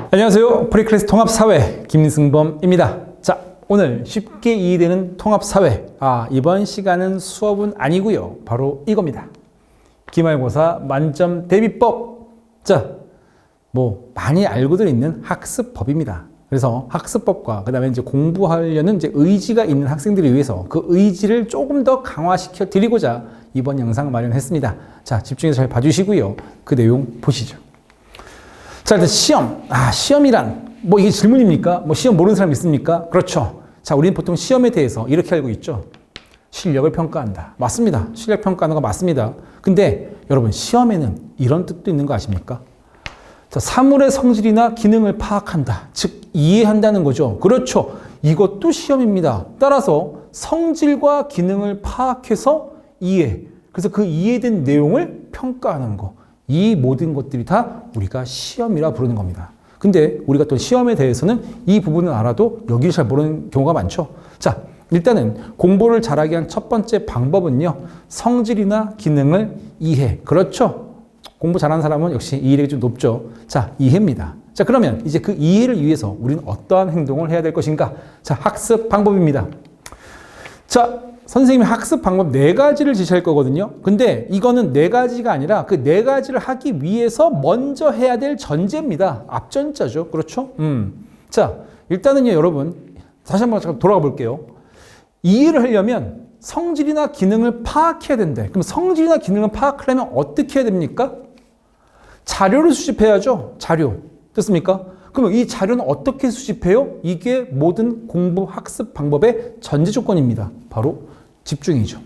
안녕하세요. 프리클래스 통합사회 김승범입니다. 자, 오늘 쉽게 이해되는 통합사회. 이번 시간은 수업은 아니고요. 바로 이겁니다. 기말고사 만점 대비법. 자, 많이 알고들 있는 학습법입니다. 그래서 학습법과 그 다음에 이제 공부하려는 이제 의지가 있는 학생들을 위해서 그 의지를 조금 더 강화시켜 드리고자 이번 영상 마련했습니다. 자, 집중해서 잘 봐주시고요. 그 내용 보시죠. 자, 일단 시험. 시험이란, 이게 질문입니까? 시험 모르는 사람 있습니까? 그렇죠. 자, 우리는 보통 시험에 대해서 이렇게 알고 있죠. 실력을 평가한다. 맞습니다. 실력 평가하는 거 맞습니다. 근데 여러분, 시험에는 이런 뜻도 있는 거 아십니까? 자, 사물의 성질이나 기능을 파악한다. 즉, 이해한다는 거죠. 그렇죠. 이것도 시험입니다. 따라서 성질과 기능을 파악해서 이해. 그래서 그 이해된 내용을 평가하는 거. 이 모든 것들이 다 우리가 시험이라 부르는 겁니다. 근데 우리가 또 시험에 대해서는 이 부분은 알아도 여기를 잘 모르는 경우가 많죠. 자, 일단은 공부를 잘하게 한 첫 번째 방법은요. 성질이나 기능을 이해. 그렇죠. 공부 잘하는 사람은 역시 이해력이 좀 높죠. 자, 이해입니다. 자, 그러면 이제 그 이해를 위해서 우리는 어떠한 행동을 해야 될 것인가? 자, 학습 방법입니다. 자, 선생님이 학습 방법 4가지를 제시할 거거든요. 근데 이거는 4가지가 아니라 그 4가지를 하기 위해서 먼저 해야 될 전제입니다. 앞전자죠. 그렇죠? 자, 일단은요, 여러분. 다시 한번 잠깐 돌아가 볼게요. 이해를 하려면 성질이나 기능을 파악해야 된대. 그럼 성질이나 기능을 파악하려면 어떻게 해야 됩니까? 자료를 수집해야죠. 자료. 됐습니까? 그럼 이 자료는 어떻게 수집해요? 이게 모든 공부 학습 방법의 전제 조건입니다. 바로 집중이죠.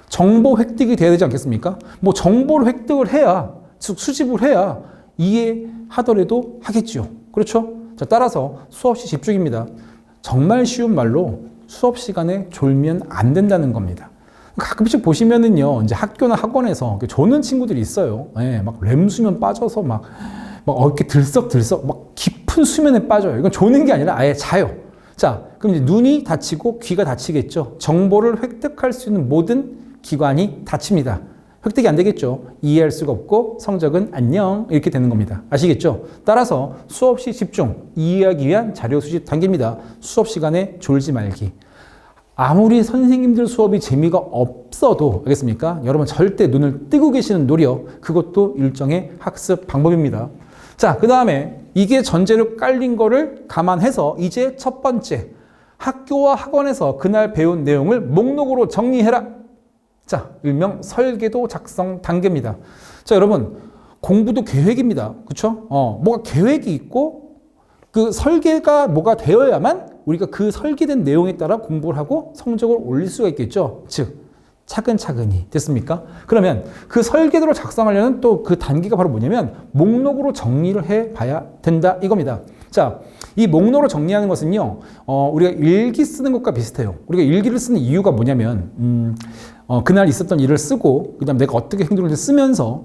정보 획득이 돼야 되지 않겠습니까? 정보를 획득을 해야, 즉 수집을 해야 이해하더라도 하겠죠. 그렇죠? 자, 따라서 수업 시 집중입니다. 정말 쉬운 말로 수업 시간에 졸면 안 된다는 겁니다. 가끔씩 보시면은요, 이제 학교나 학원에서 조는 친구들이 있어요. 막 렘수면 빠져서 막 이렇게 들썩들썩 깊은 수면에 빠져요. 이건 조는 게 아니라 아예 자요. 자, 그럼 이제 눈이 다치고 귀가 다치겠죠. 정보를 획득할 수 있는 모든 기관이 다칩니다. 획득이 안 되겠죠. 이해할 수가 없고 성적은 안녕 이렇게 되는 겁니다. 아시겠죠? 따라서 수업 시 집중, 이해하기 위한 자료 수집 단계입니다. 수업 시간에 졸지 말기. 아무리 선생님들 수업이 재미가 없어도, 알겠습니까? 여러분 절대 눈을 뜨고 계시는 노력, 그것도 일종의 학습 방법입니다. 자, 그 다음에 이게 전제로 깔린 거를 감안해서 이제 첫 번째, 학교와 학원에서 그날 배운 내용을 목록으로 정리해라. 자, 일명 설계도 작성 단계입니다. 자, 여러분, 공부도 계획입니다. 그쵸? 뭐가 계획이 있고 그 설계가 뭐가 되어야만 우리가 그 설계된 내용에 따라 공부를 하고 성적을 올릴 수가 있겠죠. 즉, 차근차근히. 됐습니까? 그러면 그 설계도를 작성하려는 또 그 단계가 바로 뭐냐면 목록으로 정리를 해 봐야 된다 이겁니다. 자, 이 목록으로 정리하는 것은요, 우리가 일기 쓰는 것과 비슷해요. 우리가 일기를 쓰는 이유가 뭐냐면, 그날 있었던 일을 쓰고, 그 다음 내가 어떻게 행동을 쓰면서,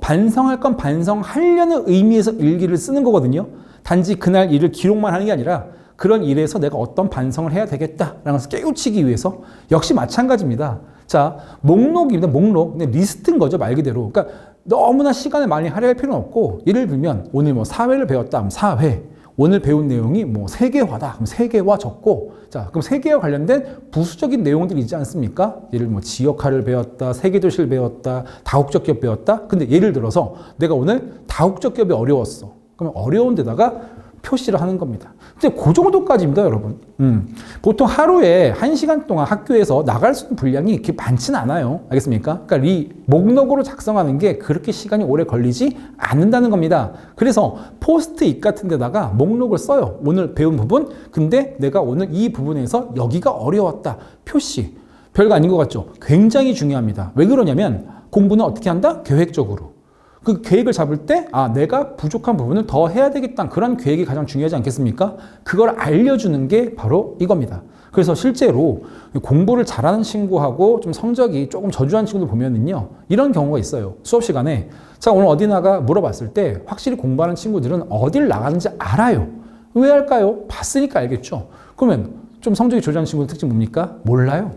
반성할 건 반성하려는 의미에서 일기를 쓰는 거거든요. 단지 그날 일을 기록만 하는 게 아니라 그런 일에서 내가 어떤 반성을 해야 되겠다라는 것을 깨우치기 위해서 역시 마찬가지입니다. 자, 목록입니다. 목록. 근데 리스트인 거죠, 말 그대로. 그러니까 너무나 시간을 많이 할애할 필요는 없고, 예를 들면 오늘 사회를 배웠다 하면 사회, 오늘 배운 내용이 세계화다 그럼 세계화 적고, 자, 그럼 세계와 관련된 부수적인 내용들이 있지 않습니까? 예를 지역화를 배웠다, 세계도시를 배웠다, 다국적 기업 배웠다. 근데 예를 들어서 내가 오늘 다국적 기업이 어려웠어. 그러면 어려운 데다가 표시를 하는 겁니다. 근데 그 정도까지입니다, 여러분. 보통 하루에 1시간 동안 학교에서 나갈 수 있는 분량이 그렇게 많지는 않아요. 알겠습니까? 그러니까 이 목록으로 작성하는 게 그렇게 시간이 오래 걸리지 않는다는 겁니다. 그래서 포스트잇 같은 데다가 목록을 써요. 오늘 배운 부분, 근데 내가 오늘 이 부분에서 여기가 어려웠다. 표시. 별거 아닌 것 같죠? 굉장히 중요합니다. 왜 그러냐면 공부는 어떻게 한다? 계획적으로. 그 계획을 잡을 때, 내가 부족한 부분을 더 해야 되겠다. 그런 계획이 가장 중요하지 않겠습니까? 그걸 알려주는 게 바로 이겁니다. 그래서 실제로 공부를 잘하는 친구하고 좀 성적이 조금 저조한 친구들 보면은요, 이런 경우가 있어요. 수업 시간에. 자, 오늘 어디 나가 물어봤을 때 확실히 공부하는 친구들은 어딜 나가는지 알아요. 왜 할까요? 봤으니까 알겠죠. 그러면 좀 성적이 저조한 친구들 특징 뭡니까? 몰라요.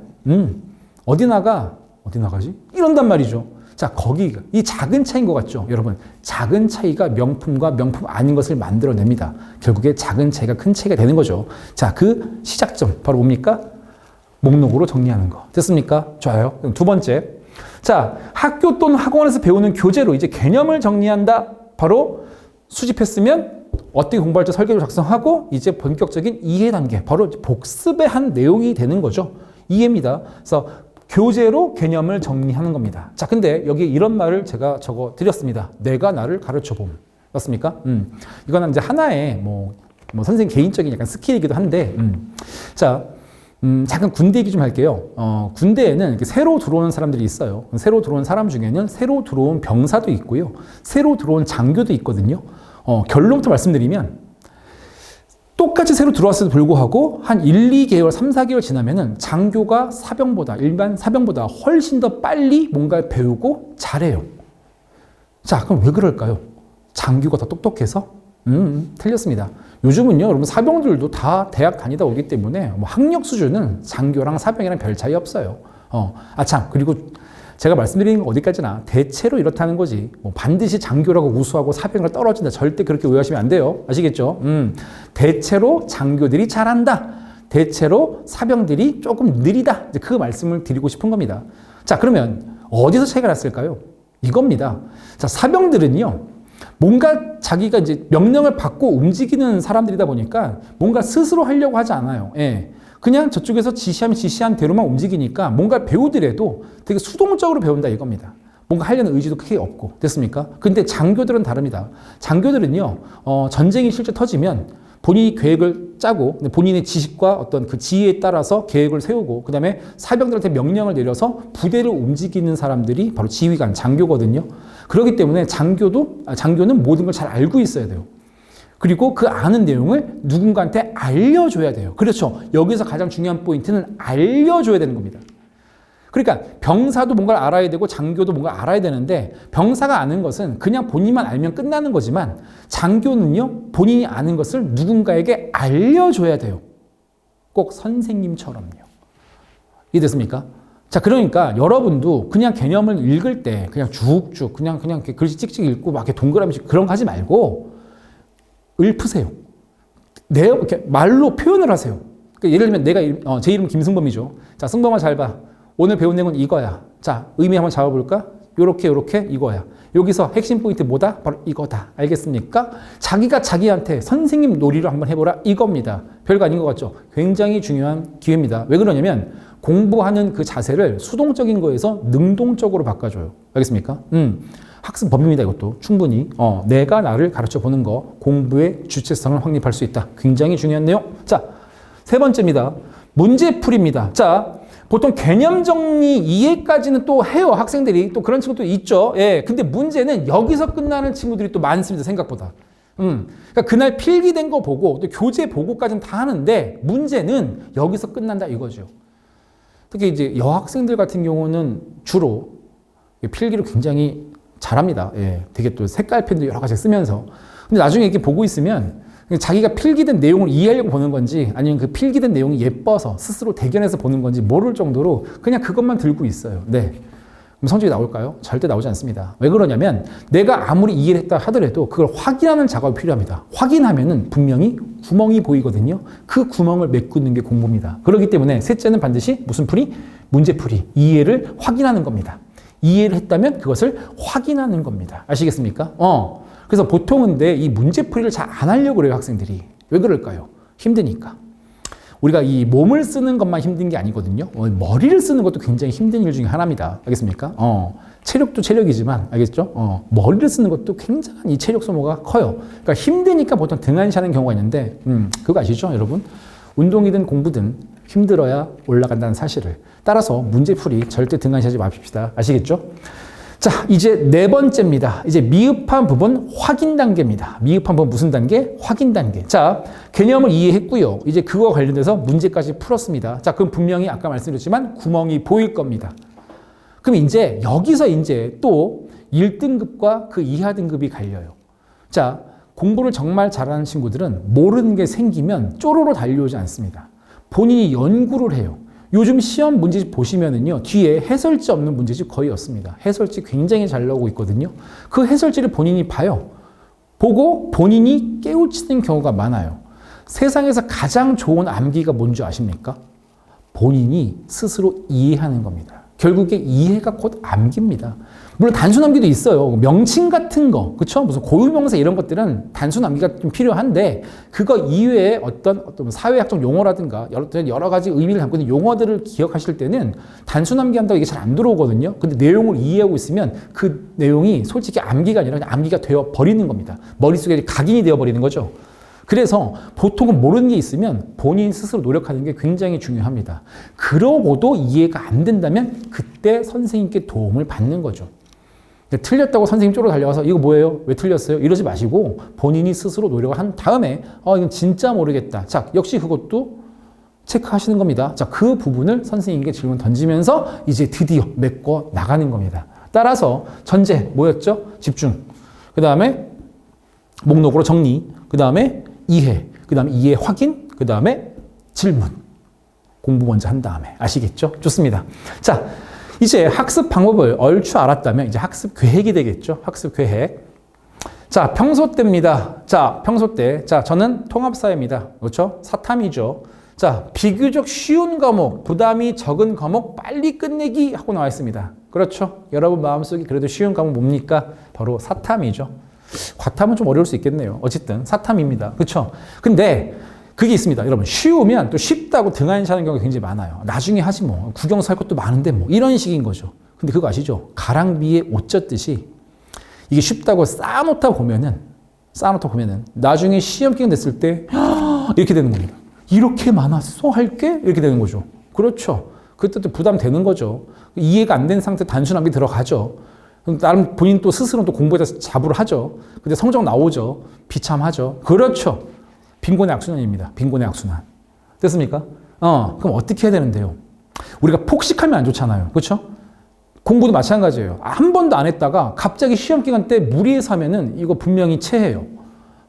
어디 나가지? 이런단 말이죠. 자, 거기가 이 작은 차이인 것 같죠? 여러분, 작은 차이가 명품과 명품 아닌 것을 만들어냅니다. 결국에 작은 차이가 큰 차이가 되는 거죠. 자, 그 시작점 바로 뭡니까? 목록으로 정리하는 거. 됐습니까? 좋아요. 그럼 두 번째. 자, 학교 또는 학원에서 배우는 교재로 이제 개념을 정리한다. 바로 수집했으면 어떻게 공부할지 설계를 작성하고 이제 본격적인 이해 단계, 바로 복습의 한 내용이 되는 거죠. 이해입니다. 그래서 교재로 개념을 정리하는 겁니다. 자, 근데 여기 이런 말을 제가 적어 드렸습니다. 내가 나를 가르쳐 봄. 맞습니까? 이거는 이제 하나의 뭐 선생님 개인적인 약간 스킬이기도 한데, 자, 잠깐 군대 얘기 좀 할게요. 군대에는 이렇게 새로 들어오는 사람들이 있어요. 새로 들어온 사람 중에는 새로 들어온 병사도 있고요. 새로 들어온 장교도 있거든요. 결론부터 말씀드리면 똑같이 새로 들어왔음에도 불구하고 한 1, 2개월, 3, 4개월 지나면은 장교가 사병보다, 일반 사병보다 훨씬 더 빨리 뭔가를 배우고 잘해요. 자, 그럼 왜 그럴까요? 장교가 더 똑똑해서? 틀렸습니다. 요즘은요, 여러분 사병들도 다 대학 다니다 오기 때문에 뭐 학력 수준은 장교랑 사병이랑 별 차이 없어요. 참, 그리고 제가 말씀드리는 건 어디까지나 대체로 이렇다는 거지. 뭐 반드시 장교라고 우수하고 사병이라고 떨어진다. 절대 그렇게 오해하시면 안 돼요. 아시겠죠? 대체로 장교들이 잘한다. 대체로 사병들이 조금 느리다. 이제 그 말씀을 드리고 싶은 겁니다. 자, 그러면 어디서 차이가 났을까요? 이겁니다. 자, 사병들은요, 뭔가 자기가 이제 명령을 받고 움직이는 사람들이다 보니까 뭔가 스스로 하려고 하지 않아요. 예. 그냥 저쪽에서 지시한 대로만 움직이니까 뭔가 배우더라도 되게 수동적으로 배운다 이겁니다. 뭔가 하려는 의지도 크게 없고. 됐습니까? 근데 장교들은 다릅니다. 장교들은요, 전쟁이 실제 터지면 본인이 계획을 짜고 본인의 지식과 어떤 그 지혜에 따라서 계획을 세우고 그 다음에 사병들한테 명령을 내려서 부대를 움직이는 사람들이 바로 지휘관, 장교거든요. 그렇기 때문에 장교는 모든 걸 잘 알고 있어야 돼요. 그리고 그 아는 내용을 누군가한테 알려줘야 돼요. 그렇죠. 여기서 가장 중요한 포인트는 알려줘야 되는 겁니다. 그러니까 병사도 뭔가를 알아야 되고 장교도 뭔가 알아야 되는데 병사가 아는 것은 그냥 본인만 알면 끝나는 거지만 장교는요, 본인이 아는 것을 누군가에게 알려줘야 돼요. 꼭 선생님처럼요. 이해됐습니까? 자, 그러니까 여러분도 그냥 개념을 읽을 때 그냥 쭉쭉 그냥 이렇게 글씨 찍찍 읽고 막 이렇게 동그라미 그런 거 하지 말고 읊으세요. 이렇게 말로 표현을 하세요. 그러니까 예를 들면 제 이름 김승범이죠. 자, 승범아 잘 봐. 오늘 배운 내용은 이거야. 자, 의미 한번 잡아볼까? 요렇게 이거야. 여기서 핵심 포인트 뭐다? 바로 이거다. 알겠습니까? 자기가 자기한테 선생님 놀이를 한번 해보라 이겁니다. 별거 아닌 것 같죠? 굉장히 중요한 기회입니다. 왜 그러냐면 공부하는 그 자세를 수동적인 거에서 능동적으로 바꿔줘요. 알겠습니까? 학습 법입니다. 이것도 충분히 내가 나를 가르쳐 보는 거, 공부의 주체성을 확립할 수 있다. 굉장히 중요한 내용. 자, 세 번째입니다. 문제풀이입니다. 자, 보통 개념 정리 이해까지는 또 해요. 학생들이 또 그런 친구도 있죠. 예, 근데 문제는 여기서 끝나는 친구들이 또 많습니다. 생각보다. 그러니까 그날 필기된 거 보고 또 교재 보고까지는 다 하는데 문제는 여기서 끝난다 이거죠. 특히 이제 여학생들 같은 경우는 주로 필기를 굉장히 잘합니다. 예, 되게 또 색깔펜도 여러 가지 쓰면서. 근데 나중에 이렇게 보고 있으면 자기가 필기된 내용을 이해하려고 보는 건지 아니면 그 필기된 내용이 예뻐서 스스로 대견해서 보는 건지 모를 정도로 그냥 그것만 들고 있어요. 네. 그럼 성적이 나올까요? 절대 나오지 않습니다. 왜 그러냐면 내가 아무리 이해를 했다 하더라도 그걸 확인하는 작업이 필요합니다. 확인하면은 분명히 구멍이 보이거든요. 그 구멍을 메꾸는 게 공부입니다. 그렇기 때문에 셋째는 반드시 무슨 풀이? 문제풀이. 이해를 확인하는 겁니다. 이해를 했다면 그것을 확인하는 겁니다. 아시겠습니까? 그래서 보통은 근데 이 문제풀이를 잘 안 하려고 그래요, 학생들이. 왜 그럴까요? 힘드니까. 우리가 이 몸을 쓰는 것만 힘든 게 아니거든요. 머리를 쓰는 것도 굉장히 힘든 일 중에 하나입니다. 알겠습니까? 체력도 체력이지만, 알겠죠? 머리를 쓰는 것도 굉장히 이 체력 소모가 커요. 그러니까 힘드니까 보통 등한시하는 경우가 있는데, 그거 아시죠, 여러분? 운동이든 공부든 힘들어야 올라간다는 사실을. 따라서 문제풀이 절대 등한시하지 맙시다. 아시겠죠? 자, 이제 네 번째입니다. 이제 미흡한 부분 확인 단계입니다. 미흡한 부분 무슨 단계? 확인 단계. 자, 개념을 이해했고요. 이제 그거와 관련돼서 문제까지 풀었습니다. 자, 그럼 분명히 아까 말씀드렸지만 구멍이 보일 겁니다. 그럼 이제 여기서 이제 또 1등급과 그 이하 등급이 갈려요. 자, 공부를 정말 잘하는 친구들은 모르는 게 생기면 쪼로로 달려오지 않습니다. 본인이 연구를 해요. 요즘 시험 문제집 보시면은요, 뒤에 해설지 없는 문제집 거의 없습니다. 해설지 굉장히 잘 나오고 있거든요. 그 해설지를 본인이 봐요. 보고 본인이 깨우치는 경우가 많아요. 세상에서 가장 좋은 암기가 뭔지 아십니까? 본인이 스스로 이해하는 겁니다. 결국에 이해가 곧 암기입니다. 물론 단순 암기도 있어요. 명칭 같은 거, 그렇죠? 무슨 고유명사 이런 것들은 단순 암기가 좀 필요한데 그거 이외에 어떤 사회학적 용어라든가 여러 가지 의미를 담고 있는 용어들을 기억하실 때는 단순 암기한다고 이게 잘 안 들어오거든요. 근데 내용을 이해하고 있으면 그 내용이 솔직히 암기가 아니라 그냥 암기가 되어 버리는 겁니다. 머릿속에 각인이 되어 버리는 거죠. 그래서 보통은 모르는 게 있으면 본인 스스로 노력하는 게 굉장히 중요합니다. 그러고도 이해가 안 된다면 그때 선생님께 도움을 받는 거죠. 틀렸다고 선생님 쪽으로 달려가서 이거 뭐예요? 왜 틀렸어요? 이러지 마시고 본인이 스스로 노력을 한 다음에 이건 진짜 모르겠다. 자, 역시 그것도 체크하시는 겁니다. 자, 그 부분을 선생님께 질문 던지면서 이제 드디어 메꿔 나가는 겁니다. 따라서 전제 뭐였죠? 집중. 그 다음에 목록으로 정리. 그 다음에 이해, 그 다음에 이해 확인, 그 다음에 질문. 공부 먼저 한 다음에. 아시겠죠? 좋습니다. 자, 이제 학습 방법을 얼추 알았다면 이제 학습 계획이 되겠죠? 학습 계획. 자, 평소 때입니다. 자, 평소 때. 자, 저는 통합사회입니다. 그렇죠? 사탐이죠. 자, 비교적 쉬운 과목, 부담이 적은 과목 빨리 끝내기 하고 나와 있습니다. 그렇죠? 여러분 마음속에 그래도 쉬운 과목 뭡니까? 바로 사탐이죠. 과탐은 좀 어려울 수 있겠네요. 어쨌든 사탐입니다. 그렇죠? 근데 그게 있습니다. 여러분 쉬우면 또 쉽다고 등한시하는 경우가 굉장히 많아요. 나중에 하지 뭐. 국영수 할 것도 많은데 뭐. 이런 식인 거죠. 근데 그거 아시죠? 가랑비에 옷 젖듯이 이게 쉽다고 쌓아놓다 보면은 나중에 시험 기간 됐을 때 이렇게 되는 겁니다. 이렇게 많았어? 할 게? 이렇게 되는 거죠. 그렇죠. 그때 또 부담되는 거죠. 이해가 안 된 상태 단순하게 들어가죠. 나름 본인 또 스스로 또 공부에 대해서 자부를 하죠. 근데 성적 나오죠. 비참하죠. 그렇죠. 빈곤의 악순환입니다. 빈곤의 악순환. 됐습니까? 그럼 어떻게 해야 되는데요? 우리가 폭식하면 안 좋잖아요. 그렇죠? 공부도 마찬가지예요. 한 번도 안 했다가 갑자기 시험 기간 때 무리해서 하면은 이거 분명히 체해요.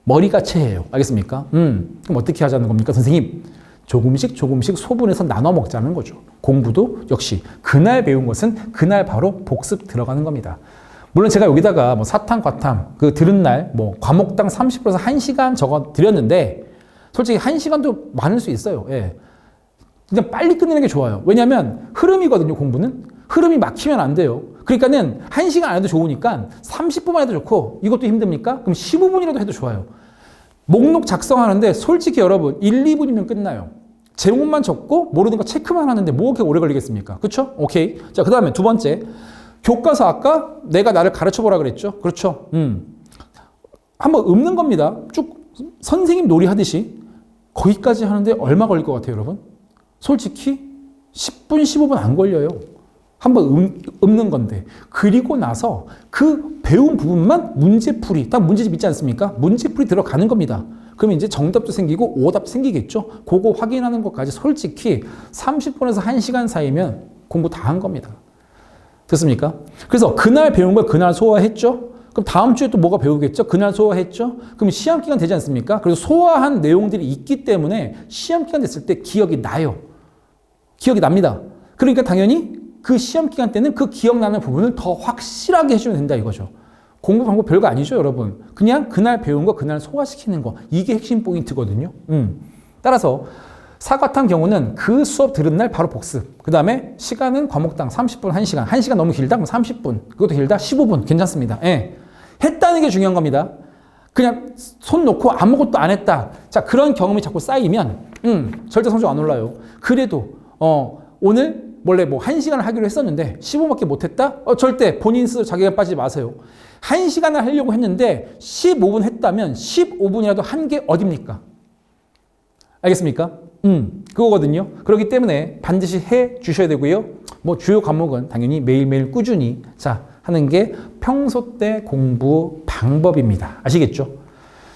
머리가 체해요. 알겠습니까? 그럼 어떻게 하자는 겁니까, 선생님? 조금씩 소분해서 나눠 먹자는 거죠. 공부도 역시 그날 배운 것은 그날 바로 복습 들어가는 겁니다. 물론 제가 여기다가 뭐 사탐, 과탐, 그 들은 날 뭐 과목당 30%에서 1시간 적어 드렸는데 솔직히 1시간도 많을 수 있어요. 예. 그냥 빨리 끝내는 게 좋아요. 왜냐하면 흐름이거든요, 공부는. 흐름이 막히면 안 돼요. 그러니까는 1시간 안 해도 좋으니까 30분만 해도 좋고 이것도 힘듭니까? 그럼 15분이라도 해도 좋아요. 목록 작성하는데 솔직히 여러분 1, 2분이면 끝나요. 제목만 적고 모르는 거 체크만 하는데 뭐 그렇게 오래 걸리겠습니까? 그렇죠? 오케이. 자, 그 다음에 두 번째. 교과서 아까 내가 나를 가르쳐 보라 그랬죠? 그렇죠? 한번 읊는 겁니다. 쭉 선생님 놀이 하듯이. 거기까지 하는데 얼마 걸릴 것 같아요, 여러분? 솔직히 10분, 15분 안 걸려요. 한번 읊는 건데. 그리고 나서 그 배운 부분만 문제풀이. 딱 문제집 있지 않습니까? 문제풀이 들어가는 겁니다. 그러면 이제 정답도 생기고 오답도 생기겠죠? 그거 확인하는 것까지 솔직히 30분에서 1시간 사이면 공부 다 한 겁니다. 됐습니까? 그래서 그날 배운 걸 그날 소화했죠? 그럼 다음 주에 또 뭐가 배우겠죠? 그날 소화했죠? 그럼 시험 기간 되지 않습니까? 그래서 소화한 내용들이 있기 때문에 시험 기간 됐을 때 기억이 나요. 기억이 납니다. 그러니까 당연히 그 시험 기간 때는 그 기억나는 부분을 더 확실하게 해주면 된다 이거죠. 공부 방법 별거 아니죠, 여러분. 그냥 그날 배운 거 그날 소화시키는 거. 이게 핵심 포인트거든요. 따라서 사과탐 경우는 그 수업 들은 날 바로 복습. 그 다음에 시간은 과목당 30분, 1시간. 1시간 너무 길다? 그럼 30분. 그것도 길다? 15분. 괜찮습니다. 예. 했다는 게 중요한 겁니다. 그냥 손 놓고 아무것도 안 했다. 자, 그런 경험이 자꾸 쌓이면, 절대 성적 안 올라요. 그래도, 오늘 원래 뭐 1시간을 하기로 했었는데 15분밖에 못했다? 절대 본인 스스로 자기가 빠지지 마세요. 1시간을 하려고 했는데 15분 했다면 15분이라도 한 게 어딥니까? 알겠습니까? 그거거든요. 그렇기 때문에 반드시 해 주셔야 되고요. 뭐 주요 과목은 당연히 매일매일 꾸준히 하는 게 평소 때 공부 방법입니다. 아시겠죠?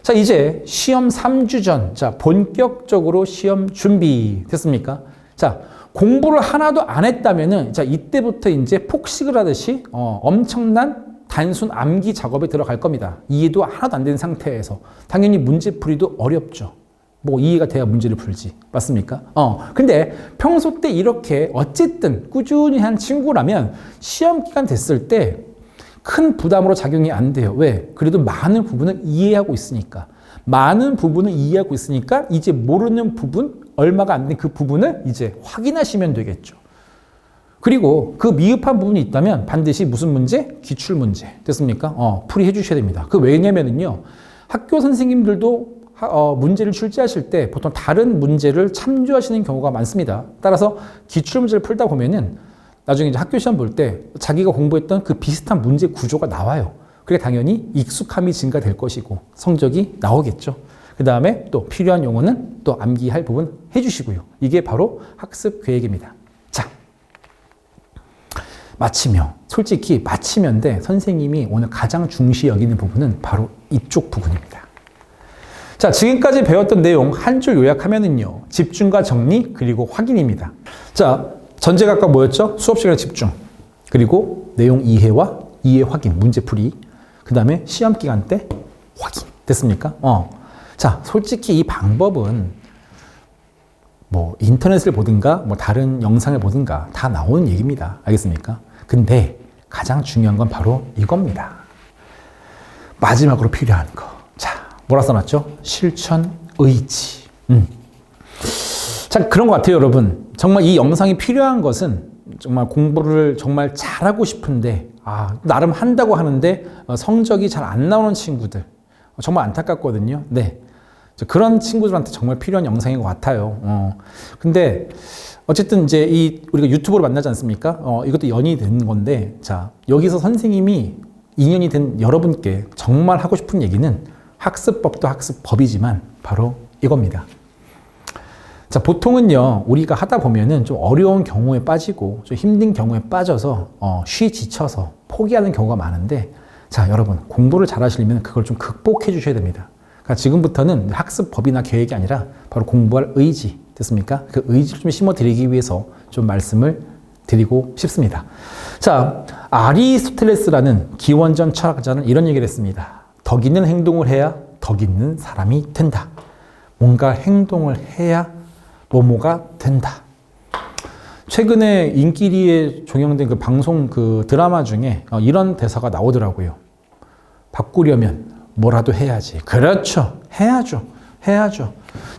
자, 이제 시험 3주 전. 자, 본격적으로 시험 준비 됐습니까? 자, 공부를 하나도 안 했다면은 자, 이때부터 이제 폭식을 하듯이 엄청난 단순 암기 작업에 들어갈 겁니다. 이해도 하나도 안 된 상태에서. 당연히 문제풀이도 어렵죠. 뭐 이해가 돼야 문제를 풀지. 맞습니까? 근데 평소 때 이렇게 어쨌든 꾸준히 한 친구라면 시험 기간 됐을 때 큰 부담으로 작용이 안 돼요. 왜? 그래도 많은 부분을 이해하고 있으니까. 많은 부분을 이해하고 있으니까 이제 모르는 부분, 얼마가 안 된 그 부분을 이제 확인하시면 되겠죠. 그리고 그 미흡한 부분이 있다면 반드시 무슨 문제? 기출 문제. 됐습니까? 풀이해 주셔야 됩니다. 왜냐면은요, 학교 선생님들도 문제를 출제하실 때 보통 다른 문제를 참조하시는 경우가 많습니다. 따라서 기출 문제를 풀다 보면은 나중에 이제 학교 시험 볼 때 자기가 공부했던 그 비슷한 문제 구조가 나와요. 그게 당연히 익숙함이 증가될 것이고 성적이 나오겠죠. 그 다음에 또 필요한 용어는 또 암기할 부분 해주시고요. 이게 바로 학습 계획입니다. 자, 솔직히 마치면데 선생님이 오늘 가장 중시 여기는 부분은 바로 이쪽 부분입니다. 자, 지금까지 배웠던 내용 한 줄 요약하면은요, 집중과 정리 그리고 확인입니다. 자, 전제가 아까 뭐였죠? 수업 시간에 집중, 그리고 내용 이해와 이해 확인, 문제풀이, 그 다음에 시험 기간 때 확인. 됐습니까? 자, 솔직히 이 방법은 뭐 인터넷을 보든가 뭐 다른 영상을 보든가 다 나오는 얘기입니다. 알겠습니까? 근데 가장 중요한 건 바로 이겁니다. 마지막으로 필요한 거. 자, 뭐라 써놨죠? 실천 의지. 자, 그런 것 같아요, 여러분. 정말 이 영상이 필요한 것은 정말 공부를 정말 잘하고 싶은데, 나름 한다고 하는데 성적이 잘 안 나오는 친구들. 정말 안타깝거든요. 네. 그런 친구들한테 정말 필요한 영상인 것 같아요. 근데 어쨌든 이제 우리가 유튜브로 만나지 않습니까? 이것도 연이 된 건데, 자, 여기서 선생님이 인연이 된 여러분께 정말 하고 싶은 얘기는 학습법도 학습법이지만 바로 이겁니다. 자, 보통은요, 우리가 하다 보면은 좀 어려운 경우에 빠지고 좀 힘든 경우에 빠져서 지쳐서 포기하는 경우가 많은데, 자, 여러분, 공부를 잘 하시려면 그걸 좀 극복해 주셔야 됩니다. 그러니까 지금부터는 학습법이나 계획이 아니라 바로 공부할 의지, 됐습니까? 그 의지를 좀 심어드리기 위해서 좀 말씀을 드리고 싶습니다. 자, 아리스토텔레스라는 기원전 철학자는 이런 얘기를 했습니다. 덕 있는 행동을 해야 덕 있는 사람이 된다. 뭔가 행동을 해야 뭐뭐가 된다. 최근에 인기리에 종영된 그 방송 그 드라마 중에 이런 대사가 나오더라고요. 바꾸려면 뭐라도 해야지. 그렇죠. 해야죠.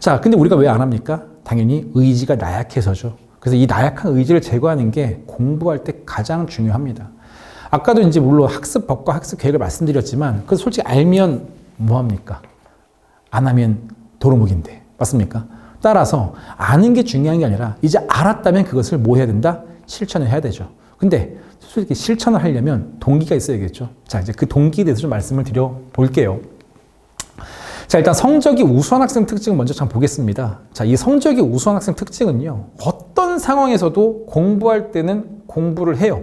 자, 근데 우리가 왜 안 합니까? 당연히 의지가 나약해서죠. 그래서 이 나약한 의지를 제거하는 게 공부할 때 가장 중요합니다. 아까도 이제 물론 학습법과 학습 계획을 말씀드렸지만, 그 솔직히 알면 뭐합니까? 안 하면 도루묵인데. 맞습니까? 따라서 아는 게 중요한 게 아니라 이제 알았다면 그것을 뭐 해야 된다? 실천을 해야 되죠. 근데 솔직히 실천을 하려면 동기가 있어야겠죠. 자, 이제 그 동기에 대해서 좀 말씀을 드려 볼게요. 자, 일단 성적이 우수한 학생 특징을 먼저 참 보겠습니다. 자, 이 성적이 우수한 학생 특징은요, 어떤 상황에서도 공부할 때는 공부를 해요.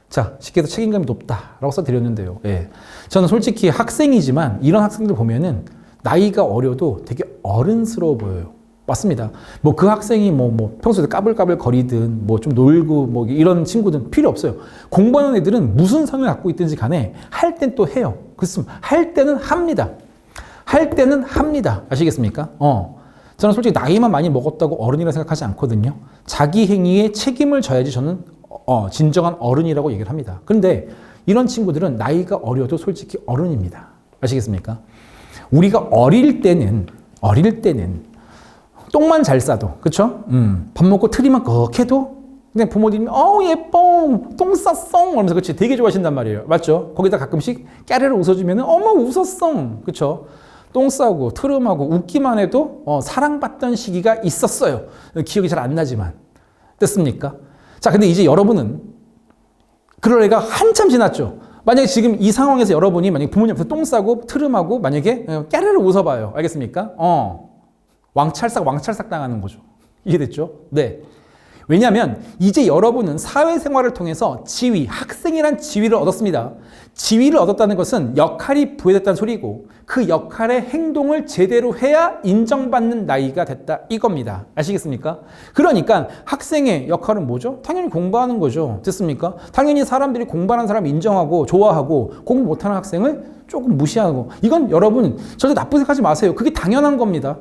자, 쉽게 해서 책임감이 높다라고 써드렸는데요. 예. 저는 솔직히 학생이지만 이런 학생들 보면은 나이가 어려도 되게 어른스러워 보여요. 맞습니다. 뭐 그 학생이 평소에 까불까불 거리든 뭐 좀 놀고 뭐 이런 친구들은 필요 없어요. 공부하는 애들은 무슨 성을 갖고 있든지 간에 할 땐 또 해요. 그래서 할 때는 합니다. 아시겠습니까? 저는 솔직히 나이만 많이 먹었다고 어른이라 생각하지 않거든요. 자기 행위에 책임을 져야지 저는 진정한 어른이라고 얘기를 합니다. 그런데 이런 친구들은 나이가 어려도 솔직히 어른입니다. 아시겠습니까? 우리가 어릴 때는 똥만 잘 싸도, 그쵸? 밥 먹고 트리만 꺽해도 그냥 부모님이 예뻐, 똥 쌌어 하면서, 그치? 되게 좋아하신단 말이에요. 맞죠? 거기다 가끔씩 까르르 웃어주면 어머 웃었어, 그쵸? 똥 싸고 트름하고 웃기만 해도 사랑받던 시기가 있었어요. 기억이 잘 안 나지만. 됐습니까? 자, 근데 이제 여러분은 그럴 애가 한참 지났죠. 만약에 지금 이 상황에서 여러분이 만약에 부모님 앞에서 똥 싸고 트름하고 만약에 까르르 웃어봐요. 알겠습니까? 왕찰싹 당하는 거죠. 이해됐죠? 네. 왜냐하면 이제 여러분은 사회생활을 통해서 학생이란 지위를 얻었습니다. 지위를 얻었다는 것은 역할이 부여됐다는 소리고, 그 역할의 행동을 제대로 해야 인정받는 나이가 됐다 이겁니다. 아시겠습니까? 그러니까 학생의 역할은 뭐죠? 당연히 공부하는 거죠. 됐습니까? 당연히 사람들이 공부하는 사람 인정하고 좋아하고, 공부 못하는 학생을 조금 무시하고, 이건 여러분 절대 나쁘게 생각하지 마세요. 그게 당연한 겁니다.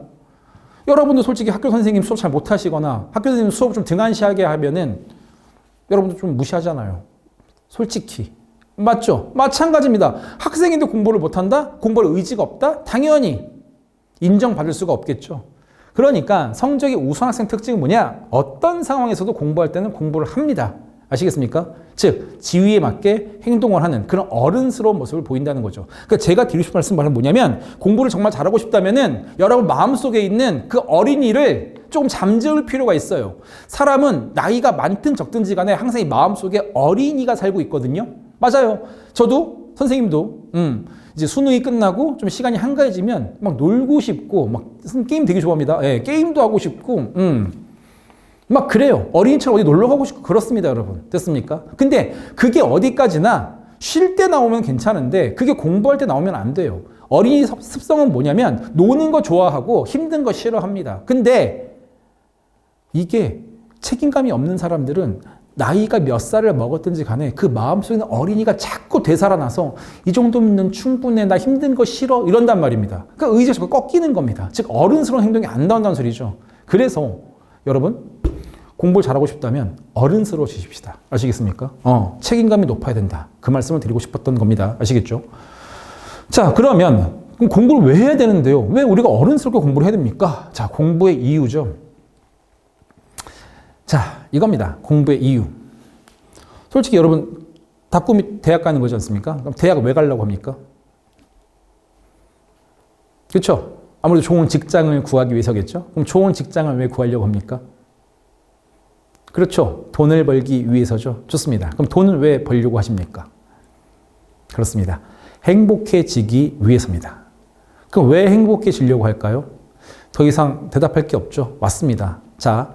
여러분도 솔직히 학교 선생님 수업 잘 못하시거나 학교 선생님 수업 좀 등한시하게 하면은 여러분도 좀 무시하잖아요. 솔직히. 맞죠? 마찬가지입니다. 학생인데 공부를 못한다? 공부할 의지가 없다? 당연히 인정받을 수가 없겠죠. 그러니까 성적이 우수한 학생 특징은 뭐냐? 어떤 상황에서도 공부할 때는 공부를 합니다. 아시겠습니까? 즉 지위에 맞게 행동을 하는 그런 어른스러운 모습을 보인다는 거죠. 그러니까 제가 드리고 싶은 말은 뭐냐면 공부를 정말 잘하고 싶다면은 여러분 마음속에 있는 그 어린이를 조금 잠재울 필요가 있어요. 사람은 나이가 많든 적든지 간에 항상 이 마음속에 어린이가 살고 있거든요. 맞아요. 저도 선생님도 이제 수능이 끝나고 좀 시간이 한가해지면 막 놀고 싶고 막 게임 되게 좋아합니다. 예, 게임도 하고 싶고 막 그래요. 어린이처럼 어디 놀러 가고 싶고 그렇습니다, 여러분. 됐습니까? 근데 그게 어디까지나 쉴 때 나오면 괜찮은데 그게 공부할 때 나오면 안 돼요. 어린이 습성은 뭐냐면 노는 거 좋아하고 힘든 거 싫어합니다. 근데 이게 책임감이 없는 사람들은 나이가 몇 살을 먹었든지 간에 그 마음속에 있는 어린이가 자꾸 되살아나서 이 정도면 충분해, 나 힘든 거 싫어 이런단 말입니다. 그러니까 의지가 자꾸 꺾이는 겁니다. 즉 어른스러운 행동이 안 나온다는 소리죠. 그래서 여러분 공부를 잘하고 싶다면 어른스러워지십시다. 아시겠습니까? 책임감이 높아야 된다. 그 말씀을 드리고 싶었던 겁니다. 아시겠죠? 자, 그럼 공부를 왜 해야 되는데요? 왜 우리가 어른스럽게 공부를 해야 됩니까? 자, 공부의 이유죠. 자, 이겁니다. 공부의 이유. 솔직히 여러분 다 꿈이 대학 가는 거지 않습니까? 그럼 대학 왜 가려고 합니까? 그렇죠? 아무래도 좋은 직장을 구하기 위해서겠죠? 그럼 좋은 직장을 왜 구하려고 합니까? 그렇죠. 돈을 벌기 위해서죠. 좋습니다. 그럼 돈을 왜 벌려고 하십니까? 그렇습니다. 행복해지기 위해서입니다. 그럼 왜 행복해지려고 할까요? 더 이상 대답할 게 없죠. 맞습니다. 자,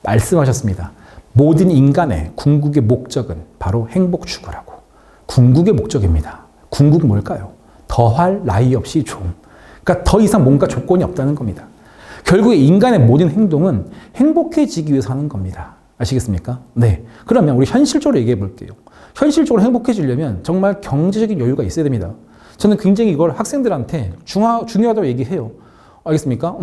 말씀하셨습니다. 모든 인간의 궁극의 목적은 바로 행복 추구라고. 궁극의 목적입니다. 궁극은 뭘까요? 더할 나위 없이 좋음. 그러니까 더 이상 뭔가 조건이 없다는 겁니다. 결국에 인간의 모든 행동은 행복해지기 위해서 하는 겁니다. 아시겠습니까? 네. 그러면 우리 현실적으로 얘기해 볼게요. 현실적으로 행복해지려면 정말 경제적인 여유가 있어야 됩니다. 저는 굉장히 이걸 학생들한테 중요하다고 얘기해요. 알겠습니까?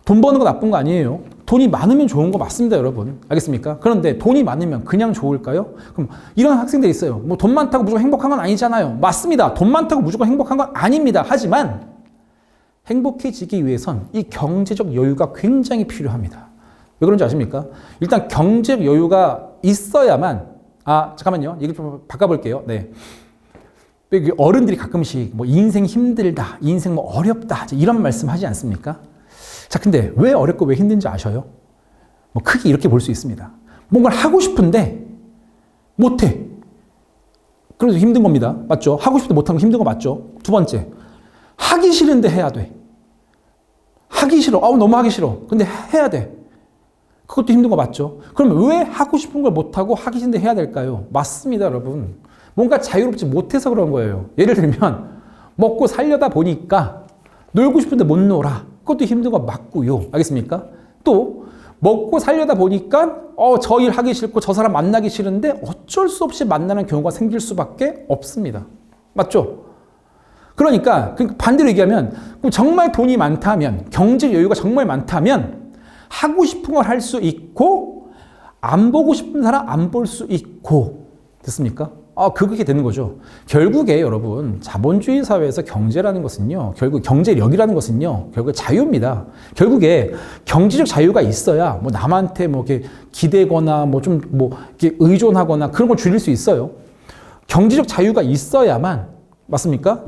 돈 버는 거 나쁜 거 아니에요. 돈이 많으면 좋은 거 맞습니다, 여러분. 알겠습니까? 그런데 돈이 많으면 그냥 좋을까요? 그럼 이런 학생들이 있어요. 뭐 돈 많다고 무조건 행복한 건 아니잖아요. 맞습니다. 돈 많다고 무조건 행복한 건 아닙니다. 하지만 행복해지기 위해선 이 경제적 여유가 굉장히 필요합니다. 왜 그런지 아십니까? 일단 경제적 여유가 있어야만 잠깐만요. 얘기 좀 바꿔볼게요. 네. 어른들이 가끔씩 뭐 인생 힘들다, 인생 뭐 어렵다 이런 말씀 하지 않습니까? 자, 근데 왜 어렵고 왜 힘든지 아셔요? 뭐 크게 이렇게 볼 수 있습니다. 뭔가를 하고 싶은데 못해. 그래서 힘든 겁니다. 맞죠? 하고 싶은데 못하면 힘든 거 맞죠? 두 번째, 하기 싫은데 해야 돼. 하기 싫어. 너무 하기 싫어. 근데 해야 돼. 그것도 힘든 거 맞죠? 그럼 왜 하고 싶은 걸 못하고 하기 싫은데 해야 될까요? 맞습니다, 여러분. 뭔가 자유롭지 못해서 그런 거예요. 예를 들면 먹고 살려다 보니까 놀고 싶은데 못 놀아. 그것도 힘든 거 맞고요. 알겠습니까? 또 먹고 살려다 보니까 저 일 하기 싫고 저 사람 만나기 싫은데 어쩔 수 없이 만나는 경우가 생길 수밖에 없습니다. 맞죠? 그러니까 반대로 얘기하면 정말 돈이 많다면, 경제 여유가 정말 많다면 하고 싶은 걸 할 수 있고 안 보고 싶은 사람 안 볼 수 있고, 됐습니까? 그게 되는 거죠. 결국에 여러분 자본주의 사회에서 경제라는 것은요, 결국 경제력이라는 것은요, 결국 자유입니다. 결국에 경제적 자유가 있어야 뭐 남한테 뭐 이렇게 기대거나 이렇게 의존하거나 그런 걸 줄일 수 있어요. 경제적 자유가 있어야만, 맞습니까?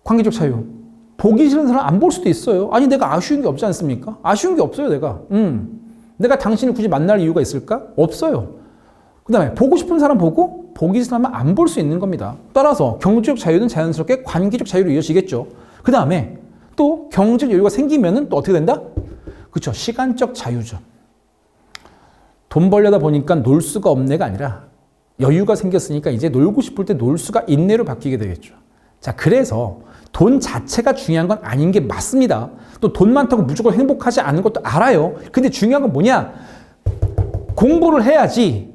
관계적 자유. 보기 싫은 사람 안 볼 수도 있어요. 아니, 내가 아쉬운 게 없지 않습니까? 아쉬운 게 없어요, 내가. 내가 당신을 굳이 만날 이유가 있을까? 없어요. 그 다음에 보고 싶은 사람 보고 보기 싫은 사람은 안 볼 수 있는 겁니다. 따라서 경제적 자유는 자연스럽게 관계적 자유로 이어지겠죠. 그 다음에 또 경제적 여유가 생기면은 또 어떻게 된다? 그렇죠. 시간적 자유죠. 돈 벌려다 보니까 놀 수가 없네가 아니라 여유가 생겼으니까 이제 놀고 싶을 때 놀 수가 있네로 바뀌게 되겠죠. 자, 그래서 돈 자체가 중요한 건 아닌 게 맞습니다. 또 돈 많다고 무조건 행복하지 않은 것도 알아요. 근데 중요한 건 뭐냐? 공부를 해야지.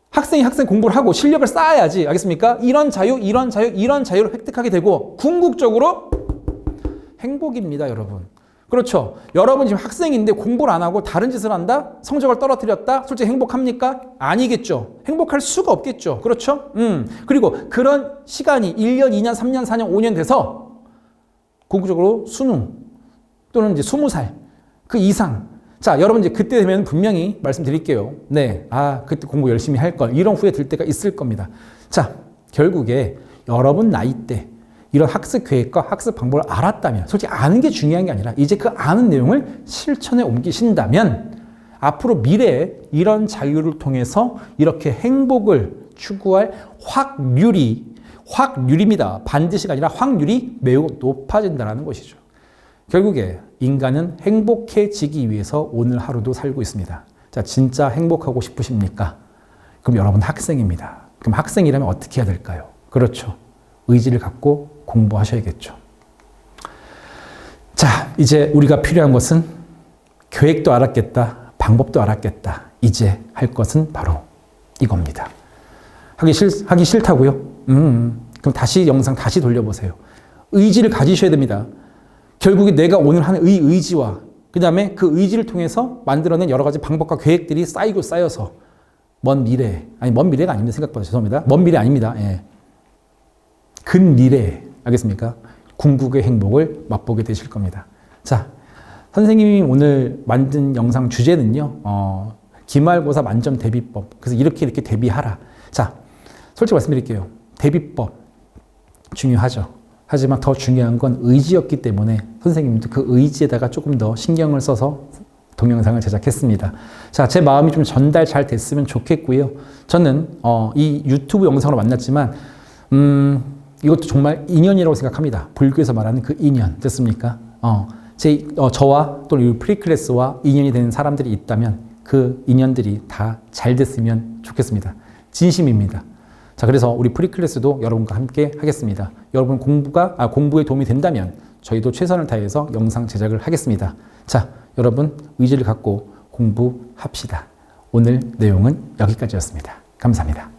학생이 학생 공부를 하고 실력을 쌓아야지. 알겠습니까? 이런 자유를 획득하게 되고 궁극적으로 행복입니다, 여러분. 그렇죠. 여러분 지금 학생인데 공부를 안 하고 다른 짓을 한다? 성적을 떨어뜨렸다? 솔직히 행복합니까? 아니겠죠. 행복할 수가 없겠죠. 그렇죠? 그리고 그런 시간이 1년, 2년, 3년, 4년, 5년 돼서 궁극적으로 수능 또는 이제 20살 그 이상. 자, 여러분 이제 그때 되면 분명히 말씀드릴게요. 네. 그때 공부 열심히 할 걸. 이런 후회 들 때가 있을 겁니다. 자, 결국에 여러분 나이 때 이런 학습 계획과 학습 방법을 알았다면, 솔직히 아는 게 중요한 게 아니라 이제 그 아는 내용을 실천에 옮기신다면 앞으로 미래에 이런 자유를 통해서 이렇게 행복을 추구할 확률입니다. 반드시가 아니라 확률이 매우 높아진다는 것이죠. 결국에 인간은 행복해지기 위해서 오늘 하루도 살고 있습니다. 자, 진짜 행복하고 싶으십니까? 그럼 여러분 학생입니다. 그럼 학생이라면 어떻게 해야 될까요? 그렇죠. 의지를 갖고 공부하셔야겠죠. 자, 이제 우리가 필요한 것은 계획도 알았겠다, 방법도 알았겠다. 이제 할 것은 바로 이겁니다. 하기 싫다고요? 그럼 다시 영상 다시 돌려보세요. 의지를 가지셔야 됩니다. 결국에 내가 오늘 하는 의지와 그 다음에 그 의지를 통해서 만들어낸 여러 가지 방법과 계획들이 쌓이고 쌓여서 먼 미래가 아닙니다. 생각보다 죄송합니다. 먼 미래 아닙니다. 예. 근미래, 알겠습니까? 궁극의 행복을 맛보게 되실 겁니다. 자, 선생님이 오늘 만든 영상 주제는요, 기말고사 만점 대비법. 그래서 이렇게 대비하라. 자, 솔직히 말씀드릴게요. 대비법 중요하죠. 하지만 더 중요한 건 의지였기 때문에 선생님도 그 의지에다가 조금 더 신경을 써서 동영상을 제작했습니다. 자, 제 마음이 좀 전달 잘 됐으면 좋겠고요. 저는 이 유튜브 영상으로 만났지만 이것도 정말 인연이라고 생각합니다. 불교에서 말하는 그 인연 됐습니까? 저와 또는 이 프리클래스와 인연이 되는 사람들이 있다면 그 인연들이 다 잘 됐으면 좋겠습니다. 진심입니다. 자, 그래서 우리 프리클래스도 여러분과 함께 하겠습니다. 여러분 공부에 도움이 된다면 저희도 최선을 다해서 영상 제작을 하겠습니다. 자, 여러분 의지를 갖고 공부합시다. 오늘 내용은 여기까지였습니다. 감사합니다.